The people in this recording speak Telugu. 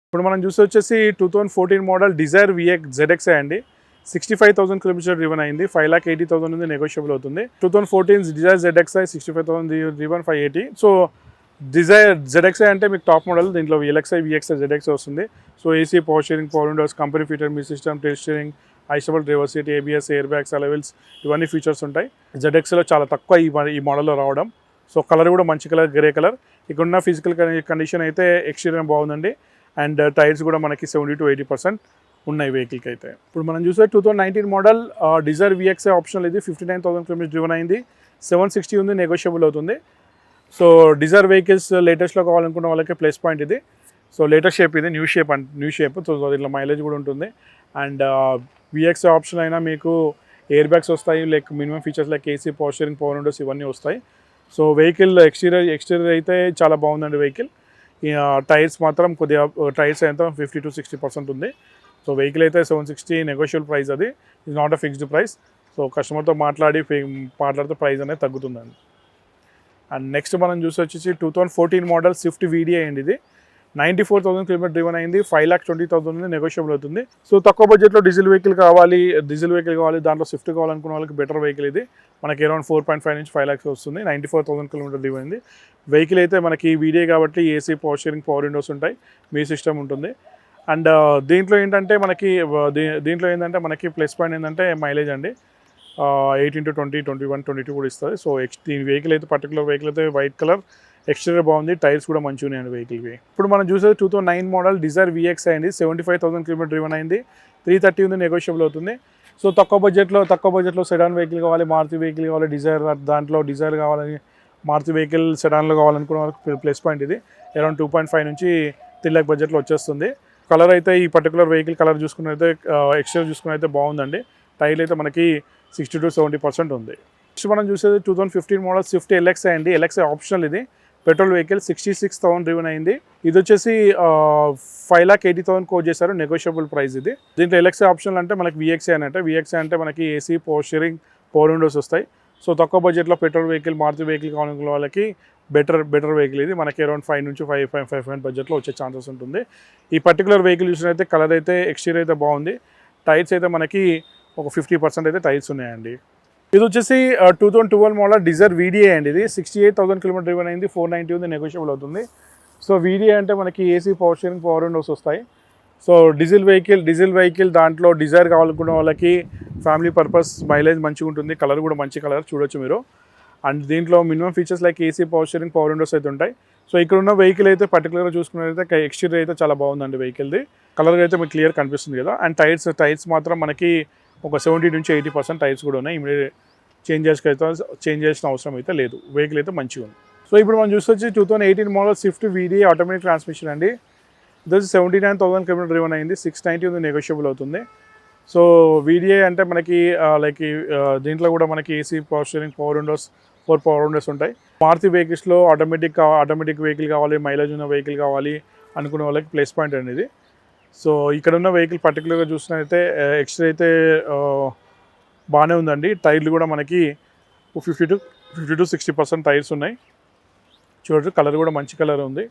ఇప్పుడు మనం చూసొచ్చేసి 2014 మోడల్ డిజైర్ విఎక్స్ జెడ్ఎక్స్ అండి. 65,000 కిలోమీటర్ డ్రివెన్ అయింది. 5,80,000 ఉంది, నెగోషియబుల్ అవుతుంది. 2014 Dzire ZXI 65,000 driven 580. So Dzire ZXI అంటే మీకు టాప్ మోడల్. దీంట్లో విఎల్ఎక్స్ఐ విఎక్స్ఐ జెడ్ఎక్స్ వస్తుంది. So AC, power steering, power windows, company feature, మీ సిస్టమ్, టెస్ట్ స్టీరింగ్, ఐసబల్ driver seat, ABS, air bags, alloy wheels, ఇవన్నీ ఫీచర్స్ ఉంటాయి. జెడ్ఎక్స్లో చాలా తక్కువ ఈ మోడల్లో రావడం. సో కలర్ కూడా మంచి కలర్, గ్రే కలర్. ఇక్కడ ఉన్న ఫిజికల్ కండిషన్ అయితే ఎక్స్టీరియర్ బాగుందండి. అండ్ టైర్స్ కూడా మనకి 70 to 80% ఉన్నాయి వెహికల్కి అయితే. ఇప్పుడు మనం చూసే 2019 మోడల్ డిజైర్ విఎక్స్ఐ ఆప్షనల్. ఇది 59,000 కిలోమీటర్స్ డ్రివెన్ అయింది. 760 ఉంది, నెగోషియబుల్ అవుతుంది. సో డిజైర్ వెహికల్స్ లేటెస్ట్లో కావాలనుకున్న వాళ్ళకి ప్లస్ పాయింట్ ఇది. సో లేటెస్ట్ షేప్ ఇది, న్యూ షేప్. సో దీంట్లో మైలేజ్ కూడా ఉంటుంది. అండ్ విఎక్స్ఐ ఆప్షన్ అయినా మీకు ఎయిర్ బ్యాగ్స్ వస్తాయి, like minimum features like AC, power steering, power Windows ఇవన్నీ వస్తాయి. సో వెహికల్ ఎక్స్టీరియర్ అయితే చాలా బాగుందండి వెహికల్. టైర్స్ మాత్రం కొద్దిగా టైర్స్ అయితే 50 to 60% ఉంది. సో వెహికల్ అయితే 760, నెగోషియబుల్ ప్రైస్. అది is not a fixed price. So కస్టమర్తో మాట్లాడితే ప్రైస్ అనేది తగ్గుతుందండి. అండ్ నెక్స్ట్ మనం వచ్చేసి 2014 మోడల్ స్విఫ్ట్ వీడిఐ అండి. ఇది 94,000 కిలోమీటర్ డ్రివెన్ అయింది. 5,20,000 ఉంది, నెగోషియబుల్ అవుతుంది. సో తక్కువ బడ్జెట్లో డీజిల్ వెహికల్ కావాలి, దాంట్లో స్విఫ్ట్ కావాలనుకున్న వాళ్ళకి బెటర్ వెహికల్ ఇది. మనకి అరౌండ్ 4.5 నుంచి 5 lakhs వస్తుంది. 94,000 కిలోమీటర్ డ్రివెన్ అయింది. వెహికల్ అయితే మనకి వీడియో కాబట్టి AC, power steering, power Windows ఉంటాయి, మీ సిస్టమ్ ఉంటుంది. అండ్ దీంట్లో ఏంటంటే మనకి ప్లస్ పాయింట్ ఏంటంటే మైలేజ్ అండి. 18 to 20, 21, 22 కూడా ఇస్తుంది. సో దీని వెహికల్ అయితే పర్టికులర్ వెహికల్ అయితే వైట్ కలర్, ఎక్స్టీరియర్ బాగుంది, టైర్స్ కూడా మంచిగా ఉన్నాయండి వెహికల్కి. ఇప్పుడు మనం చూసేది 2009 మోడల్ డిజైర్ విఎక్స్ అయింది. 75,000 కిలోమీటర్ డ్రివెన్ అయింది. 330 ఉంది, నెగోషియబుల్ అవుతుంది. సో తక్కువ బడ్జెట్లో సెడాన్ వెహికల్ కావాలి, మారుతి వెహికల్ కావాలి, డిజైర్ కావాలని, మారుతి వెహికల్ సెడాన్లో కావాలనుకున్న వాళ్ళకి ప్లస్ పాయింట్ ఇది. అరౌండ్ 2.5 నుంచి 3 lakh బడ్జెట్లో వచ్చేస్తుంది. కలర్ అయితే ఈ పర్టికులర్ వెహికల్ కలర్ చూసుకున్నైతే ఎక్స్టీరియర్ చూసుకున్నైతే బాగుందండి. టైర్లు అయితే మనకి 60 to 70% ఉంది. నెక్స్ట్ మనం చూసేది 2015 మోడల్ స్విఫ్ట్ ఎల్ఎక్స్ఐ అండి. ఎల్ఎక్స్ఐ ఆప్షనల్ ఇది, పెట్రోల్ వెహికల్. 66,000 డ్రివెన్ అయింది. ఇది వచ్చేసి 5,80,000 కోట్ చేశారు, నెగోషియబుల్ ప్రైస్ ఇది. దీంట్లో ఎల్ఎక్స్ఐ ఆప్షనల్ అంటే మనకి విఎక్స్ఐ అంటే మనకి AC, power steering, power Windows వస్తాయి. సో తక్కువ బడ్జెట్లో పెట్రోల్ వెహికల్, మారుతి వెహికల్ కావాలనుకున్న వాళ్ళకి బెటర్ వెహికల్ ఇది. మనకి అరౌండ్ 5 నుంచి 5.5 బడ్జెట్లో వచ్చే ఛాన్సెస్ ఉంటుంది. ఈ పర్టికులర్ వెహికల్ చూసినైతే కలర్ అయితే ఎక్స్టీరియర్ అయితే బాగుంది. టైర్స్ అయితే మనకి ఒక 50% అయితే టైర్స్ ఉన్నాయండి. ఇది వచ్చేసి 2012 మోడల్ డిజైర్ వీడిఐ అండి. ఇది 68,000 కిలోమీటర్ డ్రివెన్ అయింది. 490 ఉంది, నెగోషియబుల్ అవుతుంది. సో వీడిఐ అంటే మనకి AC, power steering, power Windows వస్తాయి. సో డీజిల్ వెహికల్ దాంట్లో డిజైర్ కావాలనుకున్న వాళ్ళకి ఫ్యామిలీ పర్పస్, మైలేజ్ మంచిగా ఉంటుంది, కలర్ కూడా మంచి కలర్ చూడొచ్చు మీరు. అండ్ దీంట్లో minimum features like AC, power steering, power Windows అయితే ఉంటాయి. సో ఇక్కడ ఉన్న వెహికల్ అయితే పర్టికులర్గా చూసుకున్నట్లయితే ఎక్స్టీరియర్ అయితే చాలా బాగుందండి వెహికల్ది. కలర్ అయితే మీకు క్లియర్ కనిపిస్తుంది కదా. అండ్ టైర్స్ మాత్రం మనకి ఒక 70 నుంచి 80% టైర్స్ కూడా ఉన్నాయి. ఇమీడియట్ చేంజ్ చేసిన అవసరం అయితే లేదు. వెహికల్ అయితే మంచిగా ఉంది. సో ఇప్పుడు మనం చూసొచ్చి 2018 model Swift VDI automatic transmission అండి. ఇది వచ్చి 79,000 కిలోమీటర్ డ్రివెన్ అయింది. 690 ఉంది, నెగోషియబుల్ అవుతుంది. సో వీడిఐ అంటే మనకి దీంట్లో కూడా మనకి AC, power steering, power Windows ఉంటాయి. మారుతి వెహికల్స్లో ఆటోమేటిక్ వెహికల్ కావాలి, మైలేజ్ ఉన్న వెహికల్ కావాలి అనుకునే వాళ్ళకి ప్లస్ పాయింట్ అండి ఇది. సో ఇక్కడ ఉన్న వెహికల్ పర్టికులర్గా చూసినట్లయితే ఎక్స్ట్రా అయితే బాగానే ఉందండి. టైర్లు కూడా మనకి 50 to 60% టైర్స్ ఉన్నాయి. చూడచ్చు, కలర్ కూడా మంచి కలర్ ఉంది.